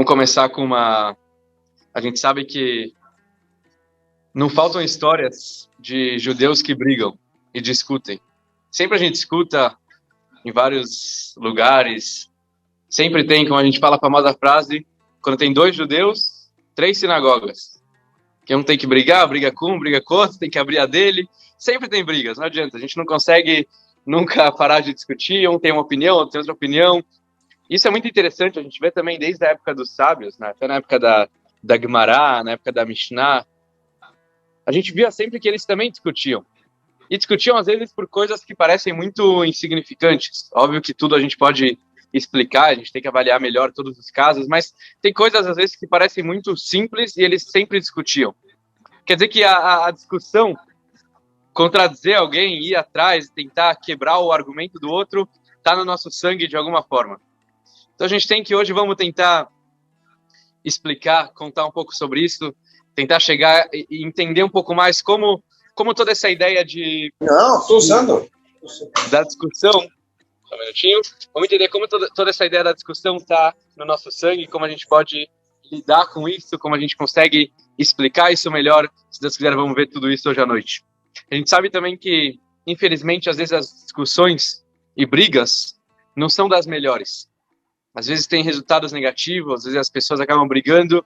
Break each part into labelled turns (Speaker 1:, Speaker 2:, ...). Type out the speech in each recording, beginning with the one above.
Speaker 1: Vamos começar com uma... A gente sabe que não faltam histórias de judeus que brigam e discutem. Sempre a gente escuta em vários lugares, sempre tem, como a gente fala a famosa frase, quando tem 2 judeus, 3 sinagogas. Que um tem que brigar, briga com um, briga com outro, tem que abrir a dele. Sempre tem brigas, não adianta. A gente não consegue nunca parar de discutir, um tem uma opinião, outro tem outra opinião. Isso é muito interessante, a gente vê também desde a época dos sábios, né? Até na época da Guimará, na época da Mishnah. A gente via sempre que eles também discutiam. E discutiam, às vezes, por coisas que parecem muito insignificantes. Óbvio que tudo a gente pode explicar, a gente tem que avaliar melhor todos os casos, mas tem coisas, às vezes, que parecem muito simples e eles sempre discutiam. Quer dizer que a discussão, contradizer alguém, ir atrás, tentar quebrar o argumento do outro, está no nosso sangue de alguma forma. Então a gente tem que hoje, vamos tentar explicar, contar um pouco sobre isso, tentar chegar e entender um pouco mais como toda essa ideia de...
Speaker 2: Não, estou usando.
Speaker 1: Da discussão... Só um minutinho. Vamos entender como toda essa ideia da discussão está no nosso sangue, como a gente pode lidar com isso, como a gente consegue explicar isso melhor. Se Deus quiser, vamos ver tudo isso hoje à noite. A gente sabe também que, infelizmente, às vezes as discussões e brigas não são das melhores. Às vezes tem resultados negativos, às vezes as pessoas acabam brigando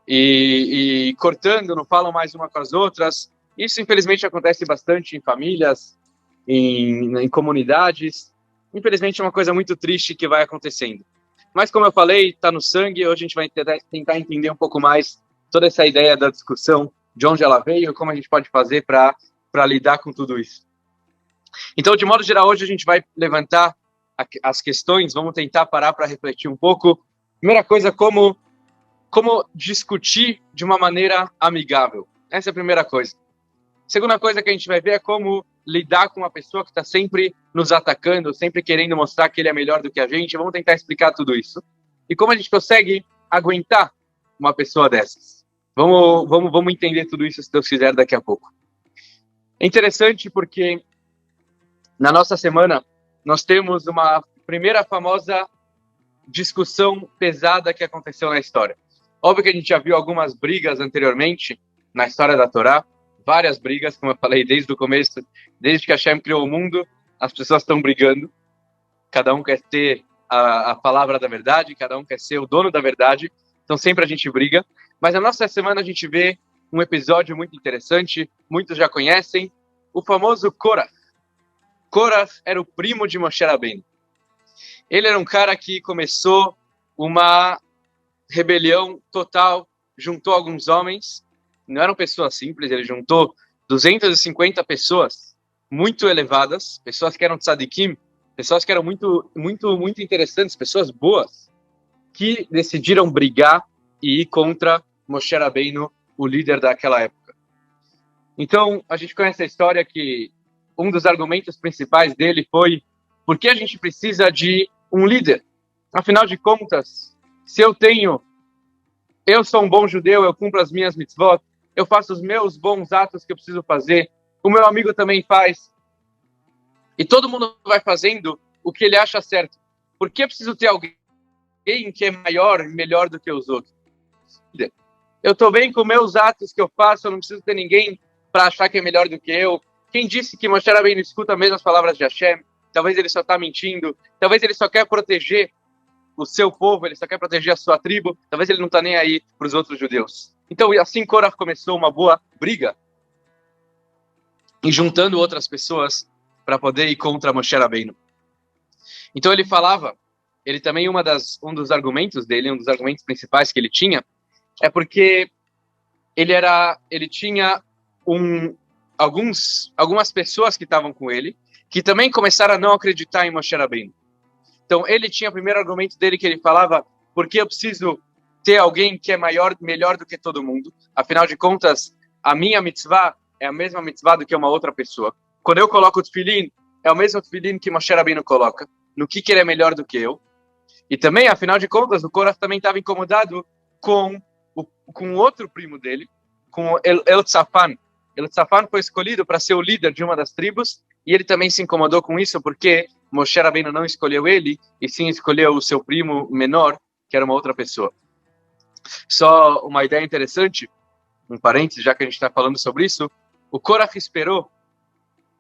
Speaker 1: e cortando, não falam mais uma com as outras. Isso, infelizmente, acontece bastante em famílias, em comunidades. Infelizmente, é uma coisa muito triste que vai acontecendo. Mas, como eu falei, está no sangue. Hoje a gente vai tentar entender um pouco mais toda essa ideia da discussão, de onde ela veio, como a gente pode fazer para lidar com tudo isso. Então, de modo geral, hoje a gente vai levantar as questões, vamos tentar parar para refletir um pouco. Primeira coisa, como discutir de uma maneira amigável. Essa é a primeira coisa. Segunda coisa que a gente vai ver é como lidar com uma pessoa que está sempre nos atacando, sempre querendo mostrar que ele é melhor do que a gente. Vamos tentar explicar tudo isso. E como a gente consegue aguentar uma pessoa dessas. Vamos entender tudo isso, se Deus quiser, daqui a pouco. É interessante porque na nossa semana nós temos uma primeira famosa discussão pesada que aconteceu na história. Óbvio que a gente já viu algumas brigas anteriormente na história da Torá, várias brigas, como eu falei desde o começo, desde que Hashem criou o mundo, as pessoas estão brigando, cada um quer ter a palavra da verdade, cada um quer ser o dono da verdade, então sempre a gente briga, mas na nossa semana a gente vê um episódio muito interessante, muitos já conhecem, o famoso Korah. Korah era o primo de Moshe Rabbeinu. Ele era um cara que começou uma rebelião total, juntou alguns homens, não eram pessoas simples, ele juntou 250 pessoas muito elevadas, pessoas que eram tzadikim, pessoas que eram muito, muito, muito interessantes, pessoas boas, que decidiram brigar e ir contra Moshe Rabbeinu, o líder daquela época. Então, a gente conhece a história que um dos argumentos principais dele foi: por que a gente precisa de um líder? Afinal de contas, se eu sou um bom judeu, eu cumpro as minhas mitzvot, eu faço os meus bons atos que eu preciso fazer, o meu amigo também faz, e todo mundo vai fazendo o que ele acha certo. Por que eu preciso ter alguém que é maior e melhor do que os outros? Eu estou bem com meus atos que eu faço, eu não preciso ter ninguém para achar que é melhor do que eu. Quem disse que Moshe Rabbeinu escuta mesmo as palavras de Hashem? Talvez ele só está mentindo, talvez ele só quer proteger o seu povo, ele só quer proteger a sua tribo, talvez ele não está nem aí para os outros judeus. Então, assim Korah começou uma boa briga e juntando outras pessoas para poder ir contra Moshe Rabbeinu. Então ele falava, ele também um dos argumentos dele, um dos argumentos principais que ele tinha, é porque ele tinha algumas pessoas que estavam com ele, que também começaram a não acreditar em Moshe Rabbeinu. Então, ele tinha o primeiro argumento dele, que ele falava: por que eu preciso ter alguém que é melhor do que todo mundo? Afinal de contas, a minha mitzvah é a mesma mitzvah do que uma outra pessoa. Quando eu coloco o tefilim, é o mesmo tefilim que Moshe Rabbeinu coloca. No que ele é melhor do que eu? E também, afinal de contas, o Korah também estava incomodado com outro primo dele, com Eltzafan. Eltzafan foi escolhido para ser o líder de uma das tribos, e ele também se incomodou com isso, porque Moshe Rabbeinu não escolheu ele, e sim escolheu o seu primo menor, que era uma outra pessoa. Só uma ideia interessante, um parênteses, já que a gente está falando sobre isso, o Korach esperou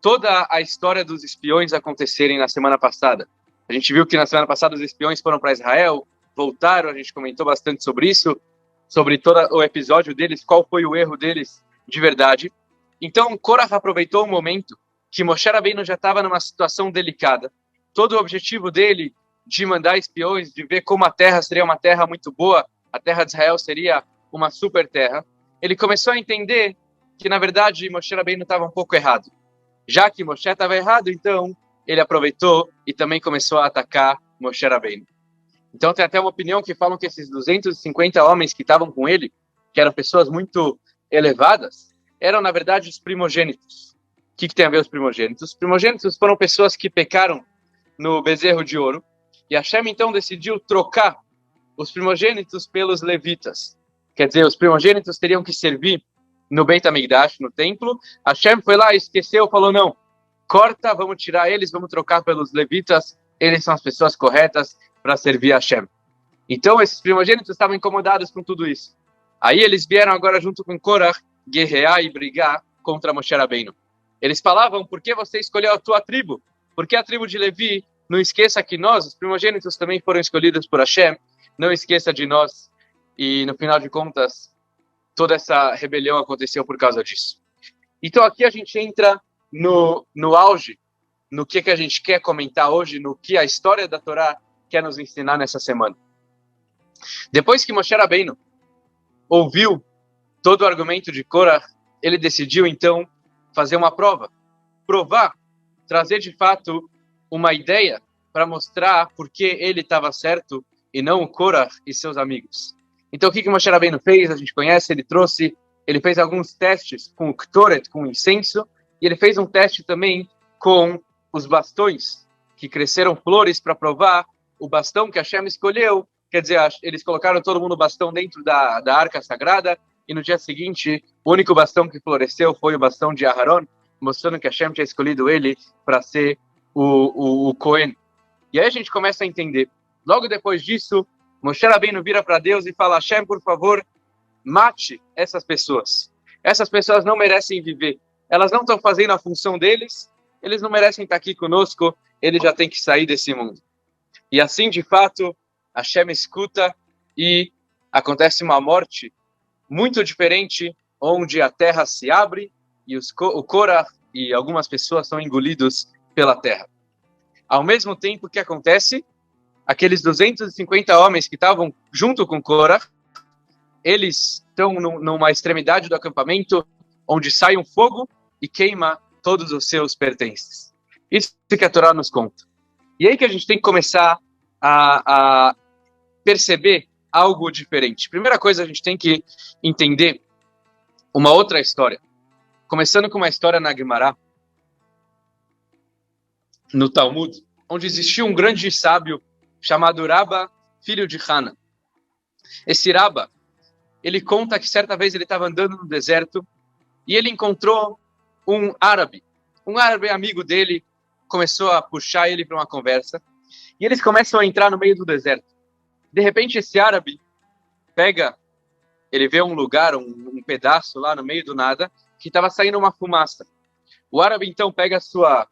Speaker 1: toda a história dos espiões acontecerem na semana passada. A gente viu que na semana passada os espiões foram para Israel, voltaram, a gente comentou bastante sobre isso, sobre todo o episódio deles, qual foi o erro deles de verdade. Então, Korach aproveitou o momento que Moshe Rabbeinu já estava numa situação delicada. Todo o objetivo dele de mandar espiões, de ver como a terra seria uma terra muito boa, a terra de Israel seria uma super terra, ele começou a entender que, na verdade, Moshe Rabbeinu estava um pouco errado. Já que Moshe estava errado, então ele aproveitou e também começou a atacar Moshe Rabbeinu. Então tem até uma opinião que falam que esses 250 homens que estavam com ele, que eram pessoas muito elevadas, eram na verdade os primogênitos. O que tem a ver os primogênitos? Os primogênitos foram pessoas que pecaram no bezerro de ouro, e Hashem então decidiu trocar os primogênitos pelos levitas. Quer dizer, os primogênitos teriam que servir no Beit HaMikdash, no templo. Hashem foi lá, esqueceu, falou, não, corta, vamos tirar eles, vamos trocar pelos levitas, eles são as pessoas corretas para servir a Hashem. Então, esses primogênitos estavam incomodados com tudo isso. Aí eles vieram agora junto com Korach, guerrear e brigar contra Moshe Rabbeinu. Eles falavam, por que você escolheu a tua tribo? Por que a tribo de Levi? Não esqueça que nós, os primogênitos, também foram escolhidos por Hashem. Não esqueça de nós. E, no final de contas, toda essa rebelião aconteceu por causa disso. Então, aqui a gente entra no auge, no que a gente quer comentar hoje, no que a história da Torá quer nos ensinar nessa semana. Depois que Moshe Rabbeinu ouviu todo o argumento de Korach, ele decidiu, então, fazer uma prova. Provar, trazer, de fato, uma ideia para mostrar por que ele estava certo e não o Korach e seus amigos. Então, o que Moshe Rabbeinu fez? A gente conhece, ele fez alguns testes com o Ktoret, com o incenso, e ele fez um teste também com os bastões, que cresceram flores para provar o bastão que Hashem escolheu. Quer dizer, eles colocaram todo mundo o bastão dentro da arca sagrada, e no dia seguinte, o único bastão que floresceu foi o bastão de Aharon, mostrando que Hashem tinha escolhido ele para ser o Cohen. E aí a gente começa a entender. Logo depois disso, Moshe Rabbeinu vira para Deus e fala, Hashem, por favor, mate essas pessoas. Essas pessoas não merecem viver. Elas não estão fazendo a função deles, eles não merecem estar aqui conosco, eles já têm que sair desse mundo. E assim, de fato, Hashem escuta e acontece uma morte muito diferente, onde a terra se abre e o Korah e algumas pessoas são engolidos pela terra. Ao mesmo tempo que acontece, aqueles 250 homens que estavam junto com Korah, eles estão numa extremidade do acampamento, onde sai um fogo e queima todos os seus pertences. Isso que a Torá nos conta. E aí que a gente tem que começar a perceber algo diferente. Primeira coisa, a gente tem que entender uma outra história. Começando com uma história na Gemara, no Talmud, onde existia um grande sábio chamado Rabba, filho de Hana. Esse Rabba, ele conta que certa vez ele estava andando no deserto e ele encontrou um árabe amigo dele, começou a puxar ele para uma conversa e eles começam a entrar no meio do deserto. De repente esse árabe ele vê um lugar, um pedaço lá no meio do nada, que estava saindo uma fumaça. O árabe então pega a sua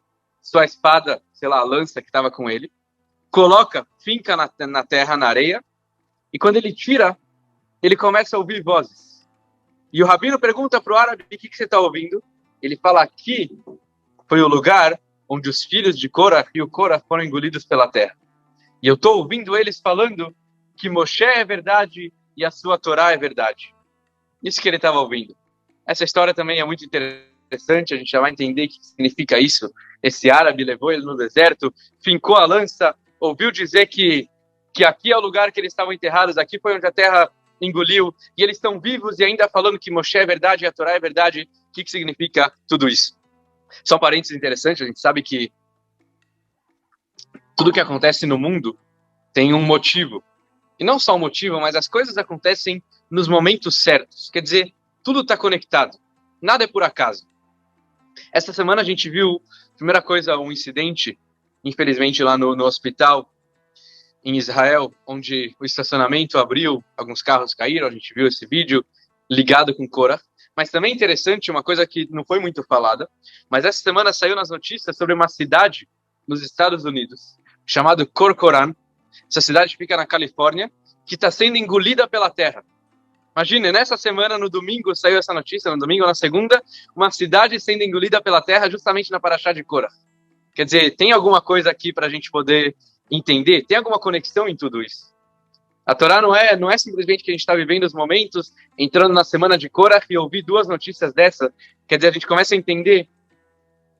Speaker 1: espada, sei lá, a lança que estava com ele, finca na terra, na areia, e quando ele tira, ele começa a ouvir vozes. E o rabino pergunta para o árabe, o que você está ouvindo? Ele fala, aqui foi o lugar onde os filhos de Korah e o Korah foram engolidos pela terra. E eu estou ouvindo eles falando que Moshe é verdade e a sua Torá é verdade. Isso que ele estava ouvindo. Essa história também é muito interessante, a gente já vai entender o que significa isso. Esse árabe levou ele no deserto, fincou a lança, ouviu dizer que aqui é o lugar que eles estavam enterrados, aqui foi onde a terra engoliu, e eles estão vivos e ainda falando que Moshe é verdade e a Torá é verdade. O que significa tudo isso? Só um parênteses interessante, a gente sabe que tudo que acontece no mundo tem um motivo. E não só um motivo, mas as coisas acontecem nos momentos certos. Quer dizer, tudo está conectado. Nada é por acaso. Esta semana a gente viu, primeira coisa, um incidente, infelizmente lá no hospital, em Israel, onde o estacionamento abriu, alguns carros caíram, a gente viu esse vídeo ligado com Korah. Mas também é interessante, uma coisa que não foi muito falada, mas essa semana saiu nas notícias sobre uma cidade nos Estados Unidos, chamada Corcoran. Essa cidade fica na Califórnia, que está sendo engolida pela terra. Imagine, nessa semana, no domingo, saiu essa notícia, no domingo, na segunda, uma cidade sendo engolida pela terra justamente na Parashá de Korah. Quer dizer, tem alguma coisa aqui para a gente poder entender? Tem alguma conexão em tudo isso? A Torá não é simplesmente que a gente está vivendo os momentos, entrando na semana de Korah e ouvir duas notícias dessa. Quer dizer, a gente começa a entender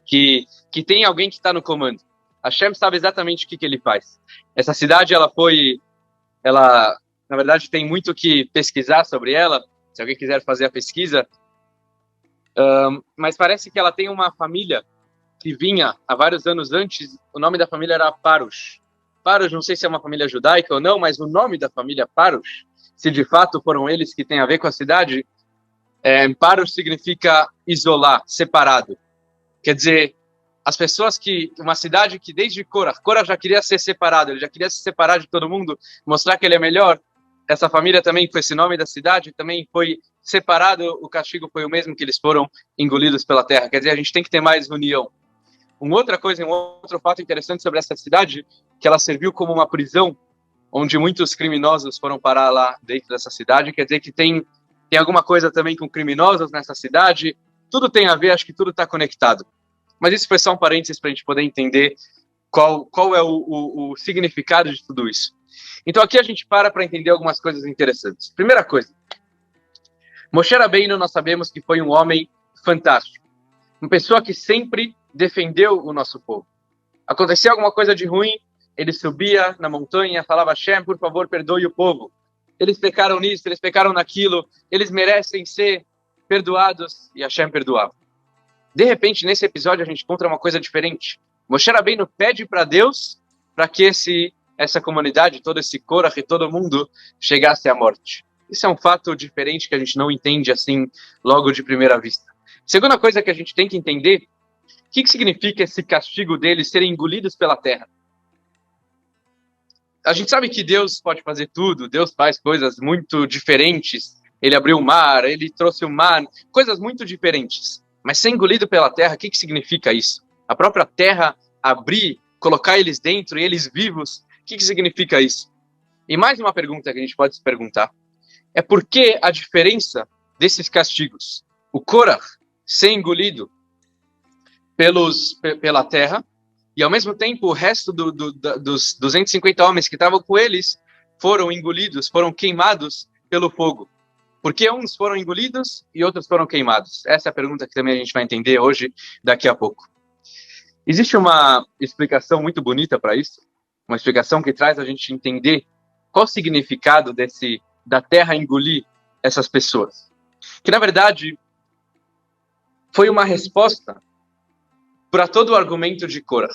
Speaker 1: que tem alguém que está no comando. Hashem sabe exatamente o que ele faz. Essa cidade, na verdade, tem muito que pesquisar sobre ela, se alguém quiser fazer a pesquisa, mas parece que ela tem uma família que vinha há vários anos antes, o nome da família era Parush. Parush, não sei se é uma família judaica ou não, mas o nome da família Parush, se de fato foram eles que têm a ver com a cidade, Parush significa isolar, separado. Quer dizer, as pessoas uma cidade que desde Korah já queria ser separado, ele já queria se separar de todo mundo, mostrar que ele é melhor. Essa família também foi esse nome da cidade, também foi separado, o castigo foi o mesmo, que eles foram engolidos pela terra. Quer dizer, a gente tem que ter mais união. Um outro fato interessante sobre essa cidade, que ela serviu como uma prisão, onde muitos criminosos foram parar lá dentro dessa cidade. Quer dizer que tem alguma coisa também com criminosos nessa cidade. Tudo tem a ver, acho que tudo está conectado. Mas isso foi só um parênteses para a gente poder entender qual é o significado de tudo isso. Então aqui a gente para entender algumas coisas interessantes. Primeira coisa, Moshe Rabbeinu, nós sabemos que foi um homem fantástico. Uma pessoa que sempre defendeu o nosso povo. Acontecia alguma coisa de ruim, ele subia na montanha, falava: Hashem, por favor, perdoe o povo. Eles pecaram nisso, eles pecaram naquilo, eles merecem ser perdoados, e Hashem perdoava. De repente, nesse episódio, a gente encontra uma coisa diferente. Moshe Rabbeinu pede para Deus para que essa comunidade, todo esse Korah e todo mundo chegasse à morte. Isso é um fato diferente que a gente não entende assim logo de primeira vista. Segunda coisa que a gente tem que entender, o que significa esse castigo deles serem engolidos pela terra? A gente sabe que Deus pode fazer tudo, Deus faz coisas muito diferentes. Ele abriu o mar, ele trouxe o mar, coisas muito diferentes. Mas ser engolido pela terra, o que significa isso? A própria terra abrir, colocar eles dentro e eles vivos, o que significa isso? E mais uma pergunta que a gente pode se perguntar é por que a diferença desses castigos? O Korah ser engolido pela terra, e ao mesmo tempo o resto dos 250 homens que estavam com eles foram engolidos, foram queimados pelo fogo. Por que uns foram engolidos e outros foram queimados? Essa é a pergunta que também a gente vai entender hoje, daqui a pouco. Existe uma explicação muito bonita para isso, uma explicação que traz a gente entender qual o significado da terra engolir essas pessoas. Que, na verdade, foi uma resposta para todo o argumento de Korah.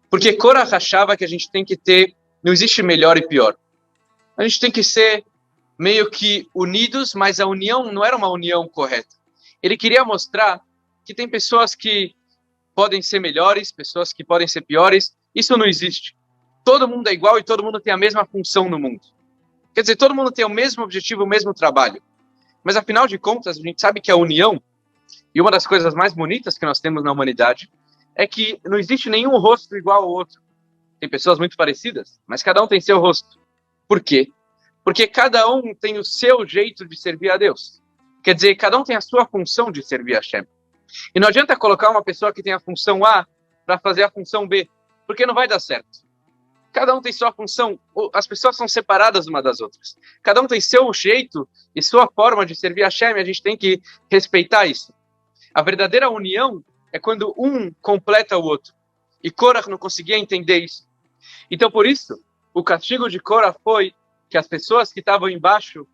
Speaker 1: Porque Korah achava que a gente tem que não existe melhor e pior. A gente tem que ser meio que unidos, mas a união não era uma união correta. Ele queria mostrar que tem pessoas que podem ser melhores, pessoas que podem ser piores. Isso não existe. Todo mundo é igual e todo mundo tem a mesma função no mundo. Quer dizer, todo mundo tem o mesmo objetivo, o mesmo trabalho. Mas, afinal de contas, a gente sabe que a união, e uma das coisas mais bonitas que nós temos na humanidade, é que não existe nenhum rosto igual ao outro. Tem pessoas muito parecidas, mas cada um tem seu rosto. Por quê? Porque cada um tem o seu jeito de servir a Deus. Quer dizer, cada um tem a sua função de servir a Hashem. E não adianta colocar uma pessoa que tem a função A para fazer a função B, porque não vai dar certo. Cada um tem sua função, as pessoas são separadas uma das outras. Cada um tem seu jeito e sua forma de servir a Hashem, e a gente tem que respeitar isso. A verdadeira união é quando um completa o outro. E Korah não conseguia entender isso. Então, por isso, o castigo de Korah foi que as pessoas que estavam embaixo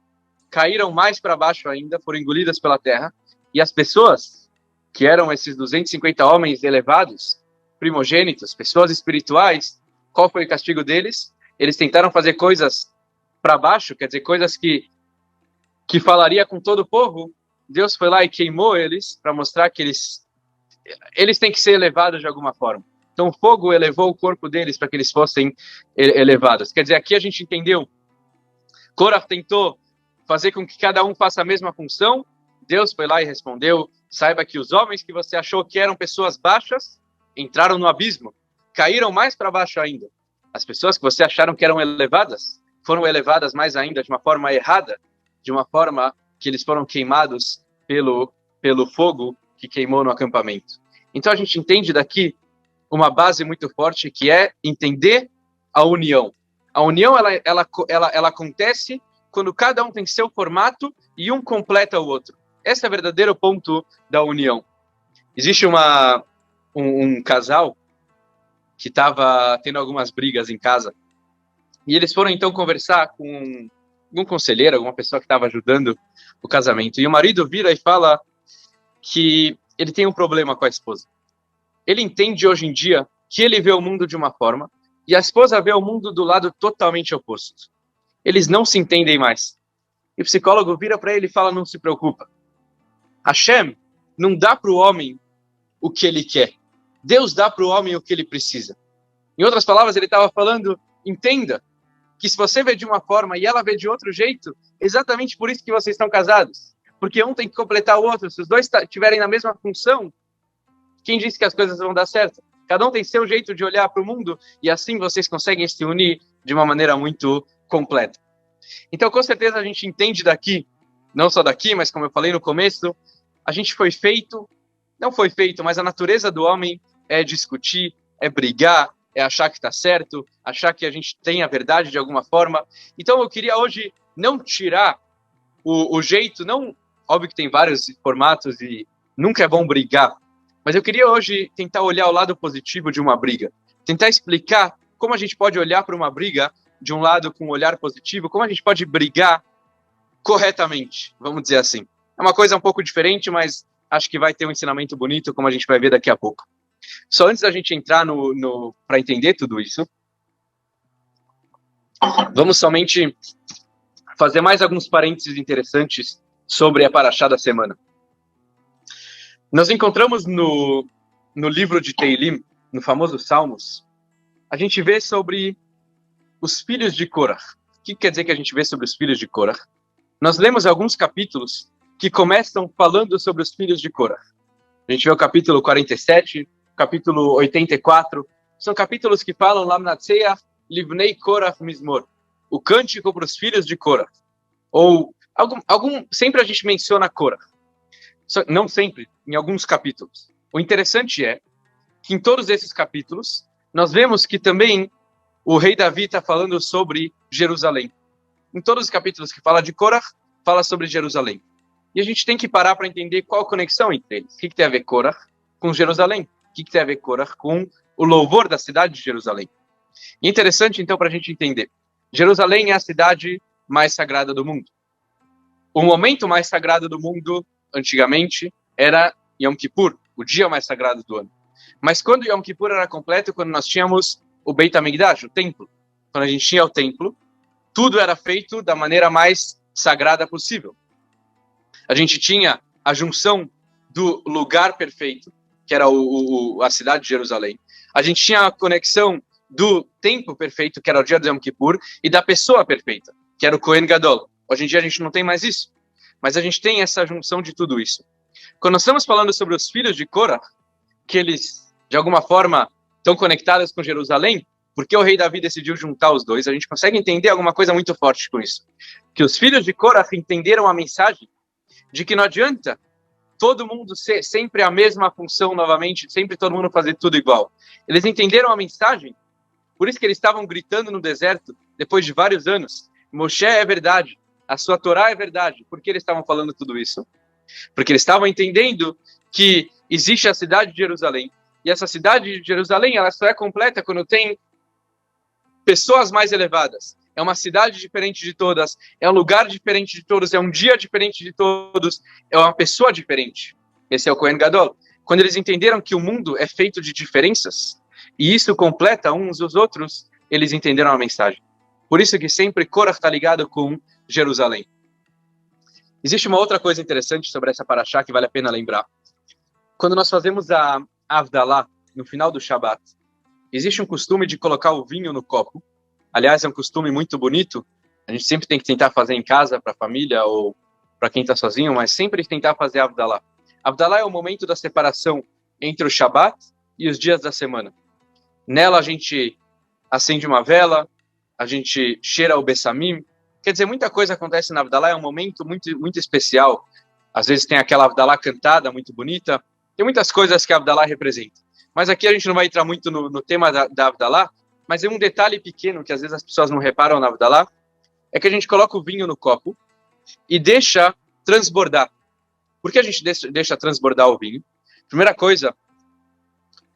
Speaker 1: caíram mais para baixo ainda, foram engolidas pela terra, e as pessoas que eram esses 250 homens elevados, primogênitos, pessoas espirituais, qual foi o castigo deles? Eles tentaram fazer coisas para baixo, quer dizer, coisas que falaria com todo o povo. Deus foi lá e queimou eles para mostrar que eles têm que ser elevados de alguma forma. Então o fogo elevou o corpo deles para que eles fossem elevados. Quer dizer, aqui a gente entendeu, Korah tentou fazer com que cada um faça a mesma função, Deus foi lá e respondeu, saiba que os homens que você achou que eram pessoas baixas, entraram no abismo, caíram mais para baixo ainda. As pessoas que você acharam que eram elevadas, foram elevadas mais ainda de uma forma errada, de uma forma que eles foram queimados pelo fogo que queimou no acampamento. Então a gente entende daqui uma base muito forte que é entender a união. A união ela acontece quando cada um tem seu formato e um completa o outro. Esse é o verdadeiro ponto da união. Existe um casal que estava tendo algumas brigas em casa e eles foram então conversar com algum conselheiro, alguma pessoa que estava ajudando o casamento. E o marido vira e fala que ele tem um problema com a esposa. Ele entende hoje em dia que ele vê o mundo de uma forma e a esposa vê o mundo do lado totalmente oposto. Eles não se entendem mais. E o psicólogo vira para ele e fala, não se preocupa. Hashem não dá para o homem o que ele quer. Deus dá para o homem o que ele precisa. Em outras palavras, ele estava falando, entenda que se você vê de uma forma e ela vê de outro jeito, exatamente por isso que vocês estão casados. Porque um tem que completar o outro. Se os dois estiverem na mesma função, quem disse que as coisas vão dar certo? Cada um tem seu jeito de olhar para o mundo e assim vocês conseguem se unir de uma maneira muito completa. Então, com certeza, a gente entende daqui, não só daqui, mas como eu falei no começo, a gente foi feito, não foi feito, mas a natureza do homem é discutir, é brigar, é achar que está certo, achar que a gente tem a verdade de alguma forma. Então, eu queria hoje não tirar o jeito, não, óbvio que tem vários formatos e nunca é bom brigar, mas eu queria hoje tentar olhar o lado positivo de uma briga, tentar explicar como a gente pode olhar para uma briga de um lado com um olhar positivo, como a gente pode brigar corretamente, vamos dizer assim. É uma coisa um pouco diferente, mas acho que vai ter um ensinamento bonito, como a gente vai ver daqui a pouco. Só antes da gente entrar para entender tudo isso, vamos somente fazer mais alguns parênteses interessantes sobre a Parashá da semana. Nós encontramos no livro de Teilim, no famoso Salmos, a gente vê sobre os filhos de Korah. O que quer dizer que a gente vê sobre os filhos de Korah? Nós lemos alguns capítulos que começam falando sobre os filhos de Korah. A gente vê o capítulo 47, capítulo 84, são capítulos que falam lá na Tseia, Livnei Korah Mizmor, o cântico para os filhos de Korah. Ou sempre a gente menciona Korah. Não sempre, em alguns capítulos. O interessante é que em todos esses capítulos, nós vemos que também o rei Davi está falando sobre Jerusalém. Em todos os capítulos que fala de Korah, fala sobre Jerusalém. E a gente tem que parar para entender qual a conexão entre eles. O que tem a ver Korah com Jerusalém? O que tem a ver Korah com o louvor da cidade de Jerusalém? E interessante, então, para a gente entender. Jerusalém é a cidade mais sagrada do mundo. O momento mais sagrado do mundo, antigamente, era Yom Kippur, o dia mais sagrado do ano. Mas quando Yom Kippur era completo, quando nós tínhamos o Beit HaMikdash, o templo, quando a gente tinha o templo, tudo era feito da maneira mais sagrada possível. A gente tinha a junção do lugar perfeito, que era a cidade de Jerusalém. A gente tinha a conexão do tempo perfeito, que era o dia de Yom Kippur, e da pessoa perfeita, que era o Kohen Gadol. Hoje em dia a gente não tem mais isso, mas a gente tem essa junção de tudo isso. Quando nós estamos falando sobre os filhos de Korah, que eles, de alguma forma, estão conectados com Jerusalém, porque o rei Davi decidiu juntar os dois, a gente consegue entender alguma coisa muito forte com isso. Que os filhos de Korah entenderam a mensagem de que não adianta todo mundo ser sempre a mesma função novamente, sempre todo mundo fazer tudo igual. Eles entenderam a mensagem, por isso que eles estavam gritando no deserto, depois de vários anos, Moshe é verdade, a sua Torá é verdade. Por que eles estavam falando tudo isso? Porque eles estavam entendendo que existe a cidade de Jerusalém, e essa cidade de Jerusalém, ela só é completa quando tem pessoas mais elevadas. É uma cidade diferente de todas, é um lugar diferente de todos, é um dia diferente de todos, é uma pessoa diferente. Esse é o Kohen Gadol. Quando eles entenderam que o mundo é feito de diferenças, e isso completa uns os outros, eles entenderam a mensagem. Por isso que sempre Korah está ligado com Jerusalém. Existe uma outra coisa interessante sobre essa paraxá que vale a pena lembrar. Quando nós fazemos a Havdalah, no final do Shabat, existe um costume de colocar o vinho no copo. Aliás, é um costume muito bonito. A gente sempre tem que tentar fazer em casa para a família ou para quem está sozinho, mas sempre tentar fazer Havdalah. Havdalah é o momento da separação entre o Shabat e os dias da semana. Nela a gente acende uma vela, a gente cheira o Bessamim. Quer dizer, muita coisa acontece na Havdalah, é um momento muito, muito especial. Às vezes tem aquela Havdalah cantada, muito bonita. Tem muitas coisas que a Havdalah representa. Mas aqui a gente não vai entrar muito no tema da Havdalah, mas é um detalhe pequeno que às vezes as pessoas não reparam na Havdalah, é que a gente coloca o vinho no copo e deixa transbordar. Por que a gente deixa transbordar o vinho? Primeira coisa,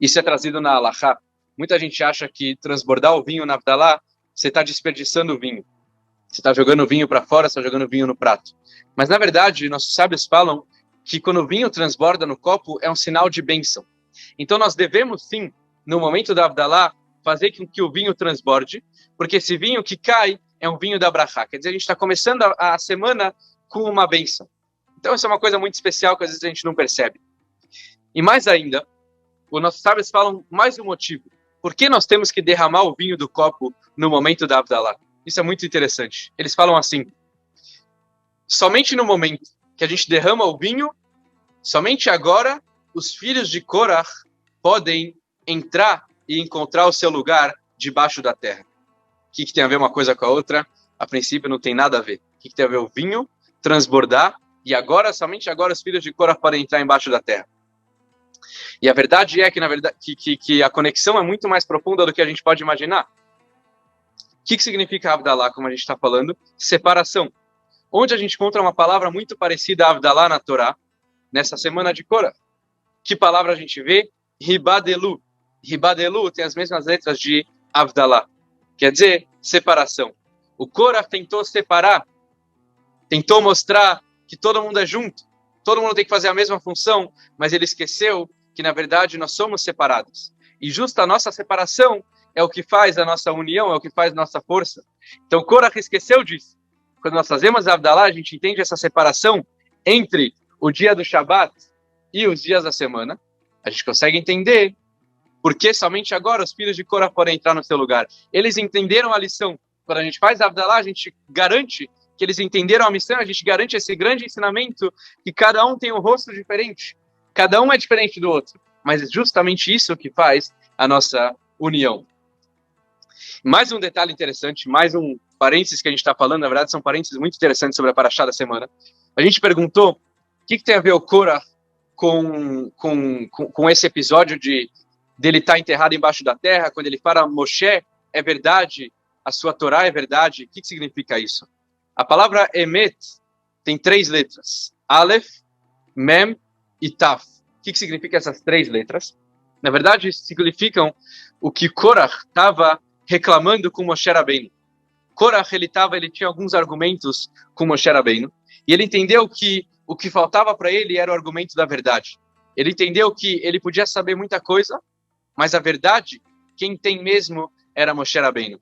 Speaker 1: isso é trazido na Halachá. Muita gente acha que transbordar o vinho na Havdalah, você está desperdiçando o vinho. Você está jogando o vinho para fora, você está jogando o vinho no prato. Mas, na verdade, nossos sábios falam que quando o vinho transborda no copo, é um sinal de bênção. Então, nós devemos, sim, no momento da Havdalah, fazer com que o vinho transborde, porque esse vinho que cai é um vinho da Brachá. Quer dizer, a gente está começando a semana com uma bênção. Então, isso é uma coisa muito especial que às vezes a gente não percebe. E mais ainda, os nossos sábios falam mais um motivo. Por que nós temos que derramar o vinho do copo no momento da Havdalah? Isso é muito interessante. Eles falam assim, somente no momento que a gente derrama o vinho, somente agora os filhos de Korah podem entrar e encontrar o seu lugar debaixo da terra. O que tem a ver uma coisa com a outra? A princípio não tem nada a ver. O que tem a ver o vinho transbordar e agora, somente agora, os filhos de Korah podem entrar embaixo da terra. E a verdade é que, na verdade, que a conexão é muito mais profunda do que a gente pode imaginar. O que significa Havdalah, como a gente está falando? Separação. Onde a gente encontra uma palavra muito parecida a Havdalah na Torá, nessa semana de Korah. Que palavra a gente vê? Ribadelu. Ribadelu tem as mesmas letras de Havdalah. Quer dizer, separação. O Korah tentou separar, tentou mostrar que todo mundo é junto, todo mundo tem que fazer a mesma função, mas ele esqueceu que, na verdade, nós somos separados. E justa a nossa separação é o que faz a nossa união, é o que faz a nossa força. Então, Korah esqueceu disso. Quando nós fazemos a Havdalah, a gente entende essa separação entre o dia do Shabat e os dias da semana. A gente consegue entender por que somente agora os filhos de Korah podem entrar no seu lugar. Eles entenderam a lição. Quando a gente faz a Havdalah, a gente garante que eles entenderam a missão, a gente garante esse grande ensinamento que cada um tem um rosto diferente. Cada um é diferente do outro. Mas é justamente isso que faz a nossa união. Mais um detalhe interessante, mais um parênteses que a gente está falando, na verdade são parênteses muito interessantes sobre a Parashá da semana. A gente perguntou o que tem a ver o Korah com esse episódio dele estar enterrado embaixo da terra, quando ele fala Moshe é verdade, a sua Torá é verdade. O que significa isso? A palavra Emet tem 3 letras, Aleph, Mem e Taf. O que significa essas 3 letras? Na verdade, significam o que Korah estava reclamando com Moshe Rabbeinu. Korah, ele tinha alguns argumentos com Moshe Rabbeinu, e ele entendeu que o que faltava para ele era o argumento da verdade. Ele entendeu que ele podia saber muita coisa, mas a verdade, quem tem mesmo, era Moshe Rabbeinu.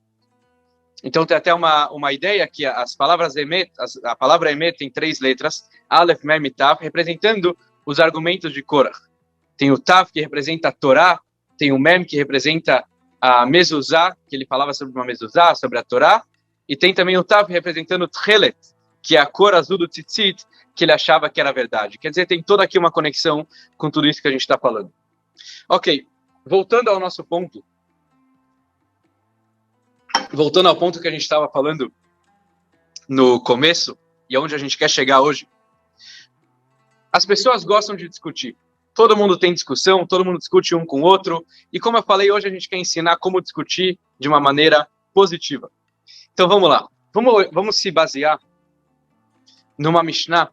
Speaker 1: Então tem até uma ideia que as palavras Emet, a palavra Emet tem 3 letras, Aleph, Mem e Taf, representando os argumentos de Korah. Tem o Taf, que representa a Torá, tem o Mem, que representa a Mezuzá, que ele falava sobre uma Mezuzá, sobre a Torá, e tem também o Tav representando o Tchelet, que é a cor azul do Tzitzit, que ele achava que era verdade. Quer dizer, tem toda aqui uma conexão com tudo isso que a gente está falando. Ok, voltando ao nosso ponto. Voltando ao ponto que a gente estava falando no começo, e aonde a gente quer chegar hoje. As pessoas gostam de discutir. Todo mundo tem discussão, todo mundo discute um com o outro, e como eu falei, hoje a gente quer ensinar como discutir de uma maneira positiva. Então vamos lá, vamos se basear numa Mishnah,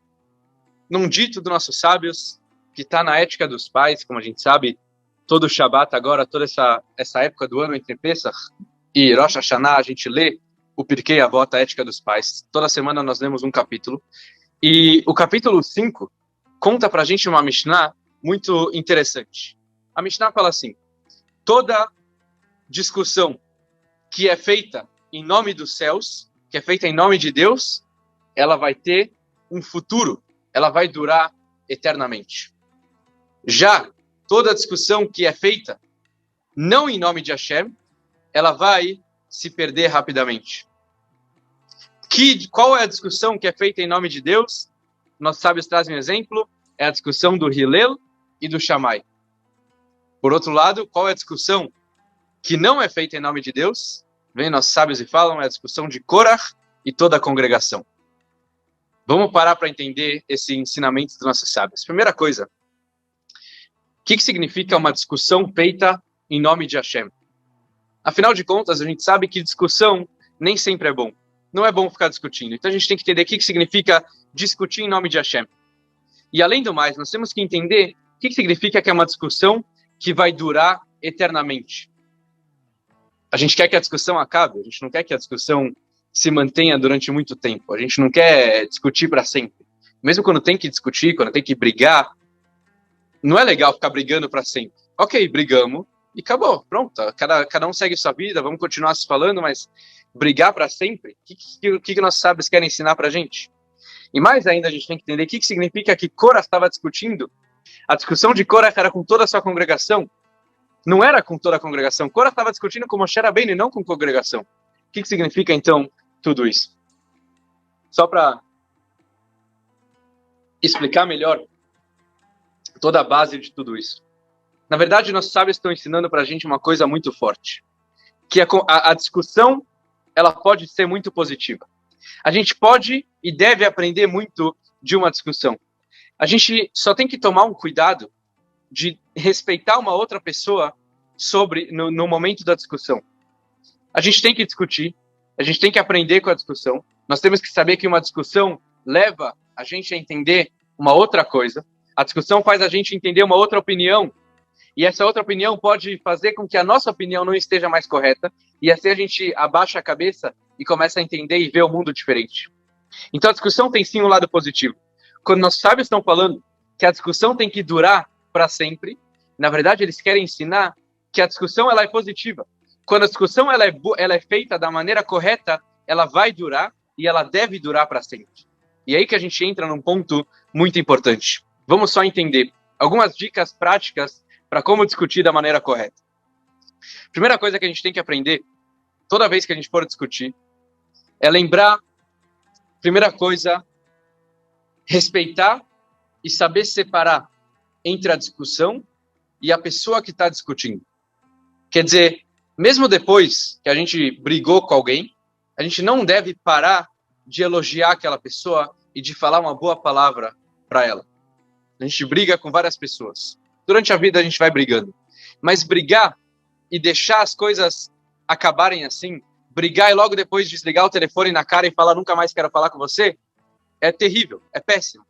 Speaker 1: num dito dos nossos sábios, que está na ética dos pais, como a gente sabe, todo Shabat agora, toda essa época do ano entre Pesach e Rosh Hashanah, a gente lê o Pirkei Avot, a ética dos pais. Toda semana nós lemos um capítulo, e o capítulo 5 conta pra gente uma Mishnah muito interessante. A Mishnah fala assim, toda discussão que é feita em nome dos céus, que é feita em nome de Deus, ela vai ter um futuro, ela vai durar eternamente. Já toda discussão que é feita não em nome de Hashem, ela vai se perder rapidamente. Qual é a discussão que é feita em nome de Deus? Nossos sábios trazem um exemplo, é a discussão do Hillel e do Shammai. Por outro lado, qual é a discussão que não é feita em nome de Deus? Vem nossos sábios e falam, é a discussão de Korach e toda a congregação. Vamos parar para entender esse ensinamento dos nossos sábios. Primeira coisa, o que significa uma discussão feita em nome de Hashem? Afinal de contas, a gente sabe que discussão nem sempre é bom. Não é bom ficar discutindo. Então a gente tem que entender o que significa discutir em nome de Hashem. E além do mais, nós temos que entender o que significa que é uma discussão que vai durar eternamente. A gente quer que a discussão acabe, a gente não quer que a discussão se mantenha durante muito tempo. A gente não quer discutir para sempre. Mesmo quando tem que discutir, quando tem que brigar, não é legal ficar brigando para sempre. Ok, brigamos e acabou, pronto. Cada um segue sua vida, vamos continuar se falando, mas brigar para sempre? O que nossos sábios querem ensinar para a gente? E mais ainda, a gente tem que entender o que significa que Korah estava discutindo. A discussão de Korah era com toda a sua congregação. Não era com toda a congregação. Korah estava discutindo com Moshe Rabbeinu e não com a congregação. O que significa, então, tudo isso? Só para explicar melhor toda a base de tudo isso. Na verdade, nossos sábios estão ensinando para a gente uma coisa muito forte. Que a discussão, ela pode ser muito positiva. A gente pode e deve aprender muito de uma discussão. A gente só tem que tomar um cuidado de respeitar uma outra pessoa no momento da discussão. A gente tem que discutir, a gente tem que aprender com a discussão. Nós temos que saber que uma discussão leva a gente a entender uma outra coisa. A discussão faz a gente entender uma outra opinião. E essa outra opinião pode fazer com que a nossa opinião não esteja mais correta. E assim a gente abaixa a cabeça e começa a entender e ver o mundo diferente. Então a discussão tem sim um lado positivo. Quando nossos sábios estão falando que a discussão tem que durar para sempre, na verdade eles querem ensinar que a discussão ela é positiva. Quando a discussão ela é feita da maneira correta, ela vai durar e ela deve durar para sempre. E é aí que a gente entra num ponto muito importante. Vamos só entender algumas dicas práticas para como discutir da maneira correta. Primeira coisa que a gente tem que aprender, toda vez que a gente for discutir, é lembrar, primeira coisa, respeitar e saber separar entre a discussão e a pessoa que está discutindo. Quer dizer, mesmo depois que a gente brigou com alguém, a gente não deve parar de elogiar aquela pessoa e de falar uma boa palavra para ela. A gente briga com várias pessoas. Durante a vida a gente vai brigando. Mas brigar e deixar as coisas acabarem assim, brigar e logo depois desligar o telefone na cara e falar nunca mais quero falar com você, é terrível, é péssimo.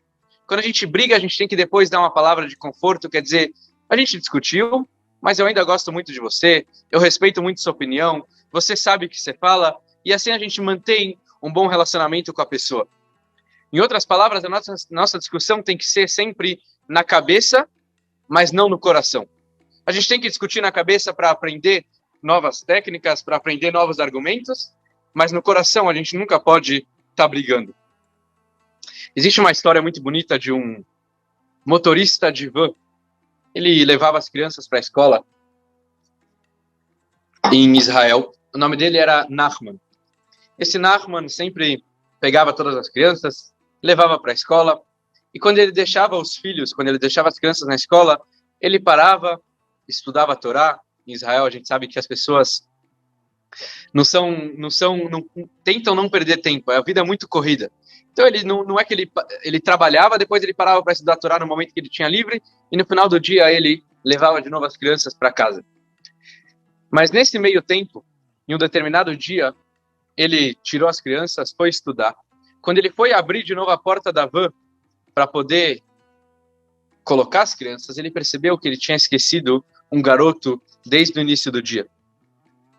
Speaker 1: Quando a gente briga, a gente tem que depois dar uma palavra de conforto, quer dizer, a gente discutiu, mas eu ainda gosto muito de você, eu respeito muito sua opinião, você sabe o que você fala, e assim a gente mantém um bom relacionamento com a pessoa. Em outras palavras, a nossa discussão tem que ser sempre na cabeça, mas não no coração. A gente tem que discutir na cabeça para aprender novas técnicas, para aprender novos argumentos, mas no coração a gente nunca pode estar brigando. Existe uma história muito bonita de um motorista de van. Ele levava as crianças para a escola em Israel. O nome dele era Nachman. Esse Nachman sempre pegava todas as crianças, levava para a escola, e quando ele deixava quando ele deixava as crianças na escola, ele parava, estudava a Torá. Em Israel, a gente sabe que as pessoas tentam não perder tempo, a vida é muito corrida. Então ele não é que ele trabalhava, depois ele parava para estudar a Torá no momento que ele tinha livre, e no final do dia ele levava de novo as crianças para casa. Mas nesse meio tempo, em um determinado dia, ele tirou as crianças, foi estudar. Quando ele foi abrir de novo a porta da van para poder colocar as crianças, ele percebeu que ele tinha esquecido um garoto desde o início do dia.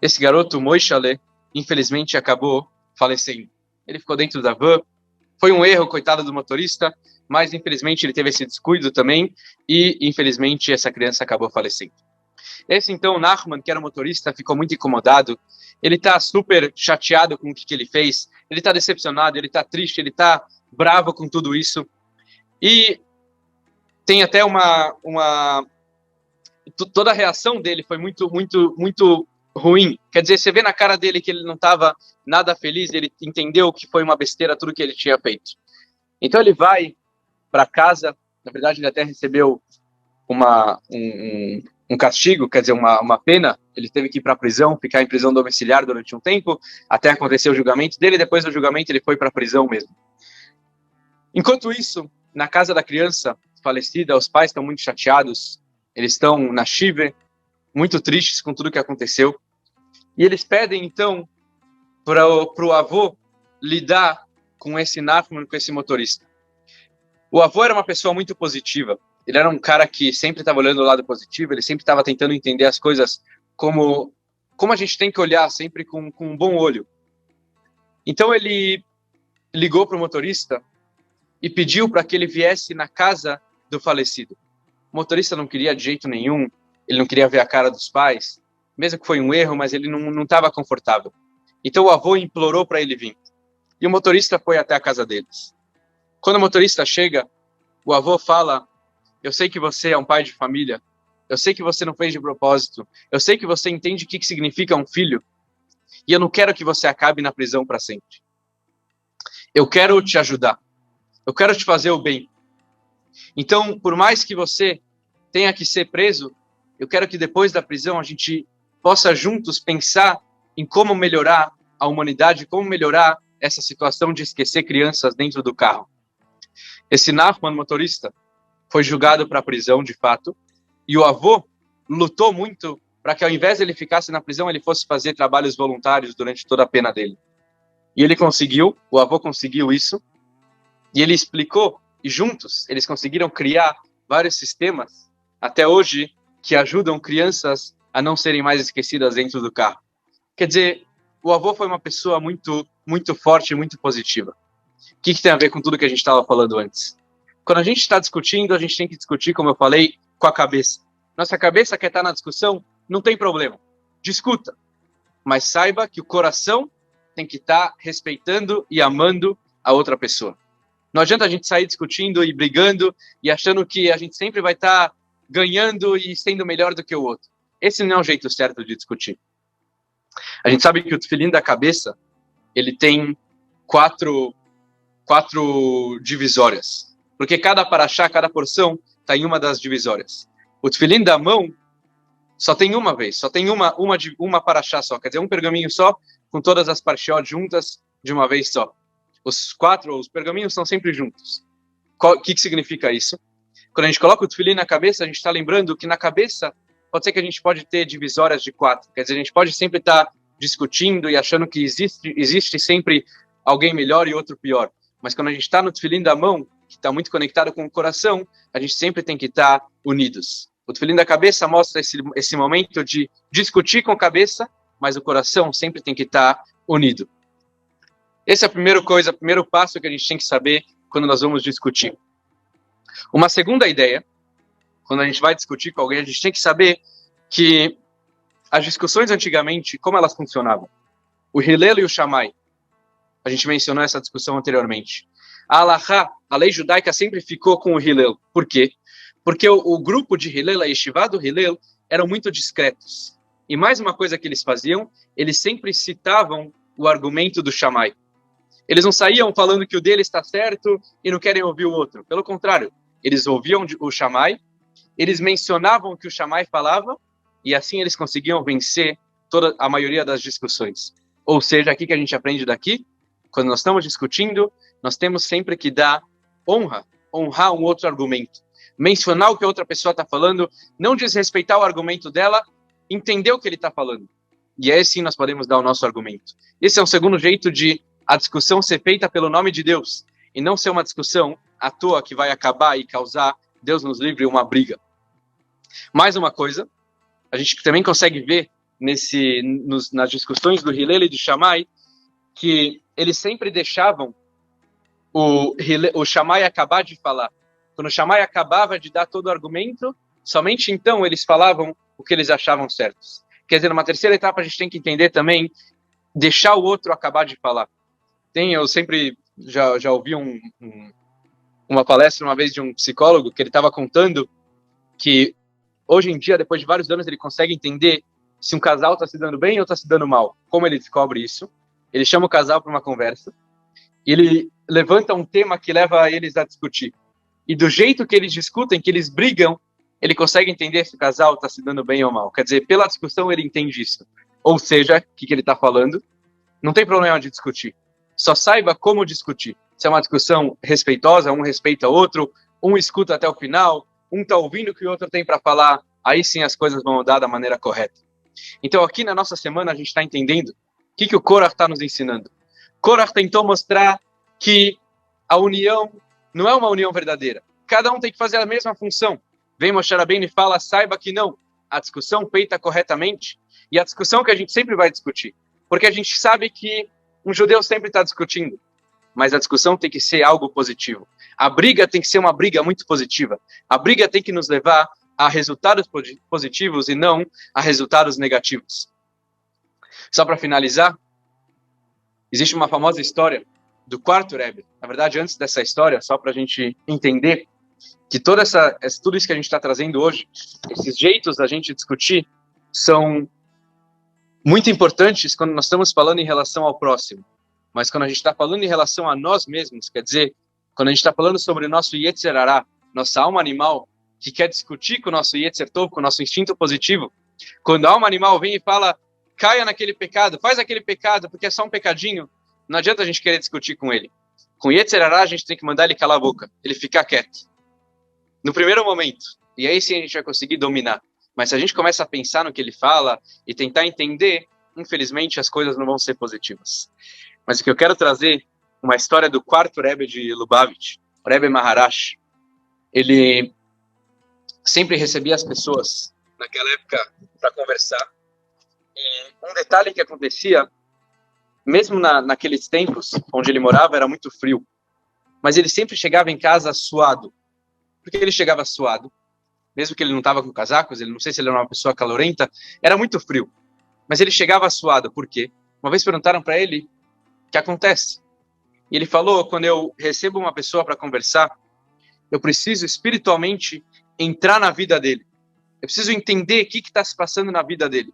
Speaker 1: Esse garoto, Moishalé, infelizmente acabou falecendo. Ele ficou dentro da van. Foi um erro, coitado do motorista, mas infelizmente ele teve esse descuido também e infelizmente essa criança acabou falecendo. Esse então, Nachman, que era motorista, ficou muito incomodado. Ele está super chateado com o que ele fez. Ele está decepcionado, ele está triste, ele está bravo com tudo isso. E tem até uma toda a reação dele foi muito, muito, muito ruim. Quer dizer, você vê na cara dele que ele não estava nada feliz, ele entendeu que foi uma besteira tudo que ele tinha feito. Então ele vai para casa, na verdade ele até recebeu um castigo, quer dizer, uma pena. Ele teve que ir para a prisão, ficar em prisão domiciliar durante um tempo, até acontecer o julgamento dele. Depois do julgamento ele foi para a prisão mesmo. Enquanto isso, na casa da criança falecida, os pais estão muito chateados, eles estão na shiva, muito tristes com tudo que aconteceu, e eles pedem então para o avô lidar com esse Nachman, com esse motorista. O avô era uma pessoa muito positiva. Ele era um cara que sempre estava olhando o lado positivo, ele sempre estava tentando entender as coisas como a gente tem que olhar, sempre com um bom olho. Então ele ligou para o motorista e pediu para que ele viesse na casa do falecido. O motorista não queria de jeito nenhum, ele não queria ver a cara dos pais, mesmo que foi um erro, mas ele não estava confortável. Então o avô implorou para ele vir. E o motorista foi até a casa deles. Quando o motorista chega, o avô fala: eu sei que você é um pai de família, eu sei que você não fez de propósito, eu sei que você entende o que significa um filho, e eu não quero que você acabe na prisão para sempre. Eu quero te ajudar, eu quero te fazer o bem. Então, por mais que você tenha que ser preso, eu quero que depois da prisão a gente possa juntos pensar em como melhorar a humanidade, como melhorar essa situação de esquecer crianças dentro do carro. Esse Nachman, motorista, foi julgado para a prisão, de fato, e o avô lutou muito para que, ao invés de ele ficasse na prisão, ele fosse fazer trabalhos voluntários durante toda a pena dele. E ele conseguiu, o avô conseguiu isso, e ele explicou, e juntos eles conseguiram criar vários sistemas, até hoje, que ajudam crianças a não serem mais esquecidas dentro do carro. Quer dizer, o avô foi uma pessoa muito, muito forte, muito positiva. O que tem a ver com tudo que a gente estava falando antes? Quando a gente está discutindo, a gente tem que discutir, como eu falei, com a cabeça. Nossa cabeça quer estar na discussão, não tem problema. Discuta. Mas saiba que o coração tem que estar respeitando e amando a outra pessoa. Não adianta a gente sair discutindo e brigando e achando que a gente sempre vai estar ganhando e sendo melhor do que o outro. Esse não é o jeito certo de discutir. A gente sabe que o tefilim da cabeça, ele tem quatro divisórias. Porque cada paraxá, cada porção, está em uma das divisórias. O tefilim da mão só tem uma vez, só tem uma paraxá só, quer dizer, um pergaminho só, com todas as parxiot juntas de uma vez só. Os pergaminhos são sempre juntos. O que significa isso? Quando a gente coloca o tefilim na cabeça, a gente está lembrando que na cabeça pode ser que a gente pode ter divisórias de 4. Quer dizer, a gente pode sempre estar discutindo e achando que existe sempre alguém melhor e outro pior. Mas quando a gente está no tefilim da mão, que está muito conectado com o coração, a gente sempre tem que estar unidos. O tefilim da cabeça mostra esse momento de discutir com a cabeça, mas o coração sempre tem que estar unido. Esse é a primeira coisa, o primeiro passo que a gente tem que saber quando nós vamos discutir. Uma segunda ideia, quando a gente vai discutir com alguém, a gente tem que saber que as discussões antigamente, como elas funcionavam. O Hillel e o Shammai, a gente mencionou essa discussão anteriormente. A Halachá, a lei judaica, sempre ficou com o Hillel. Por quê? Porque o grupo de Hillel, a yeshiva do Hillel, eram muito discretos. E mais uma coisa que eles faziam, eles sempre citavam o argumento do Shammai. Eles não saíam falando que o dele está certo e não querem ouvir o outro. Pelo contrário, eles ouviam o Shammai, eles mencionavam o que o Shammai falava, e assim eles conseguiam vencer toda a maioria das discussões. Ou seja, aqui que a gente aprende daqui, quando nós estamos discutindo, nós temos sempre que dar honrar um outro argumento. Mencionar o que a outra pessoa está falando, não desrespeitar o argumento dela, entender o que ele está falando. E aí sim nós podemos dar o nosso argumento. Esse é um segundo jeito de a discussão ser feita pelo nome de Deus, e não ser uma discussão à toa que vai acabar e causar, Deus nos livre, uma briga. Mais uma coisa, a gente também consegue ver nas discussões do Hillel e do Shammai, que eles sempre deixavam o Shammai acabar de falar. Quando o Shammai acabava de dar todo o argumento, somente então eles falavam o que eles achavam certos. Quer dizer, numa terceira etapa a gente tem que entender também, deixar o outro acabar de falar. Eu sempre já ouvi uma palestra uma vez de um psicólogo que ele estava contando que hoje em dia, depois de vários anos, ele consegue entender se um casal está se dando bem ou está se dando mal. Como ele descobre isso? Ele chama o casal para uma conversa e ele levanta um tema que leva eles a discutir. E do jeito que eles discutem, que eles brigam, ele consegue entender se o casal está se dando bem ou mal. Quer dizer, pela discussão ele entende isso. Ou seja, o que ele está falando? Não tem problema de discutir. Só saiba como discutir. Se é uma discussão respeitosa, um respeita o outro, um escuta até o final, um está ouvindo o que o outro tem para falar, aí sim as coisas vão andar da maneira correta. Então aqui na nossa semana a gente está entendendo o que o Korach está nos ensinando. Korach tentou mostrar que a união não é uma união verdadeira. Cada um tem que fazer a mesma função. Vem Moshe Rabbeinu e fala, saiba que não. A discussão feita corretamente e a discussão que a gente sempre vai discutir. Porque a gente sabe que um judeu sempre está discutindo. Mas a discussão tem que ser algo positivo. A briga tem que ser uma briga muito positiva. A briga tem que nos levar a resultados positivos e não a resultados negativos. Só para finalizar, existe uma famosa história do quarto Rebbe. Na verdade, antes dessa história, só para a gente entender que tudo isso que a gente está trazendo hoje, esses jeitos da gente discutir, são muito importantes quando nós estamos falando em relação ao próximo. Mas quando a gente está falando em relação a nós mesmos, quer dizer, quando a gente está falando sobre o nosso Yetzer Hara, nossa alma animal, que quer discutir com o nosso Yetzer Tov, com o nosso instinto positivo, quando a alma animal vem e fala, caia naquele pecado, faz aquele pecado, porque é só um pecadinho, não adianta a gente querer discutir com ele. Com o Yetzer Hara, a gente tem que mandar ele calar a boca, ele ficar quieto. No primeiro momento, e aí sim a gente vai conseguir dominar. Mas se a gente começa a pensar no que ele fala e tentar entender, infelizmente as coisas não vão ser positivas. Mas o que eu quero trazer, uma história do quarto Rebbe de Lubavitch, o Rebbe Maharash. Ele sempre recebia as pessoas, naquela época, para conversar. E um detalhe que acontecia, mesmo naqueles tempos onde ele morava, era muito frio. Mas ele sempre chegava em casa suado. Por que ele chegava suado? Mesmo que ele não estava com casacos, ele não sei se ele era uma pessoa calorenta, era muito frio. Mas ele chegava suado, por quê? Uma vez perguntaram para ele o que acontece. E ele falou, quando eu recebo uma pessoa para conversar, eu preciso espiritualmente entrar na vida dele. Eu preciso entender o que está se passando na vida dele.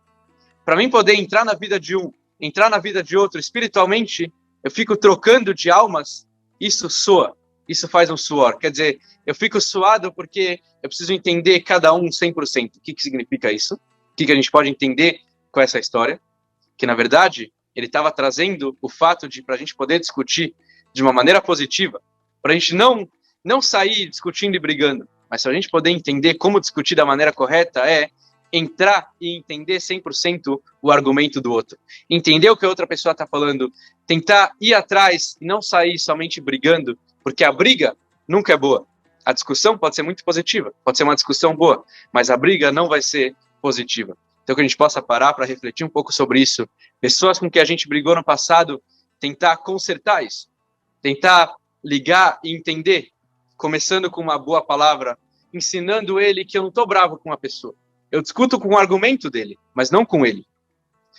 Speaker 1: Para mim poder entrar na vida de um, entrar na vida de outro, espiritualmente, eu fico trocando de almas, isso soa, isso faz um suor. Quer dizer, eu fico suado porque eu preciso entender cada um 100%. O que significa isso? O que a gente pode entender com essa história? Que, na verdade, ele estava trazendo o fato de, para a gente poder discutir de uma maneira positiva, para a gente não sair discutindo e brigando, mas para a gente poder entender como discutir da maneira correta é entrar e entender 100% o argumento do outro. Entender o que a outra pessoa está falando, tentar ir atrás e não sair somente brigando, porque a briga nunca é boa. A discussão pode ser muito positiva, pode ser uma discussão boa, mas a briga não vai ser positiva. Então que a gente possa parar para refletir um pouco sobre isso. Pessoas com que a gente brigou no passado, tentar consertar isso, tentar ligar e entender, começando com uma boa palavra, ensinando ele que eu não estou bravo com a pessoa. Eu discuto com o argumento dele, mas não com ele.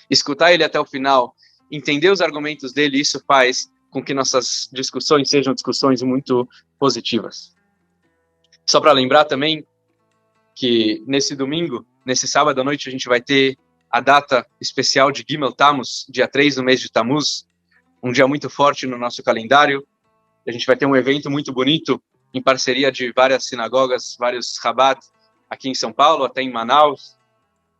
Speaker 1: Escutar ele até o final, entender os argumentos dele, isso faz com que nossas discussões sejam discussões muito positivas. Só para lembrar também que nesse domingo, nesse sábado à noite, a gente vai ter a data especial de Gimel Tammuz, dia 3 do mês de Tammuz, um dia muito forte no nosso calendário. A gente vai ter um evento muito bonito, em parceria de várias sinagogas, vários Chabad, aqui em São Paulo, até em Manaus,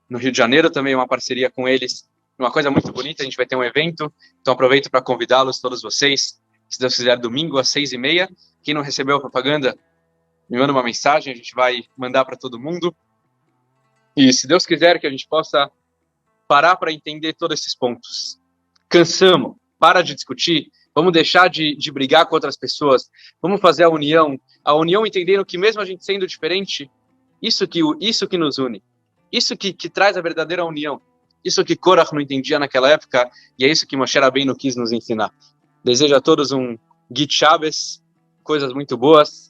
Speaker 1: no Rio de Janeiro também uma parceria com eles. Uma coisa muito bonita, a gente vai ter um evento, então aproveito para convidá-los, todos vocês, se Deus quiser, domingo às 6h30. Quem não recebeu a propaganda, me manda uma mensagem, a gente vai mandar para todo mundo. E se Deus quiser que a gente possa parar para entender todos esses pontos. Cansamos, para de discutir, vamos deixar de brigar com outras pessoas, vamos fazer a união entendendo que mesmo a gente sendo diferente, isso que nos une, isso que traz a verdadeira união, isso que Korach não entendia naquela época, e é isso que Moshe Rabbeinu quis nos ensinar. Desejo a todos um Git Shabbos, coisas muito boas,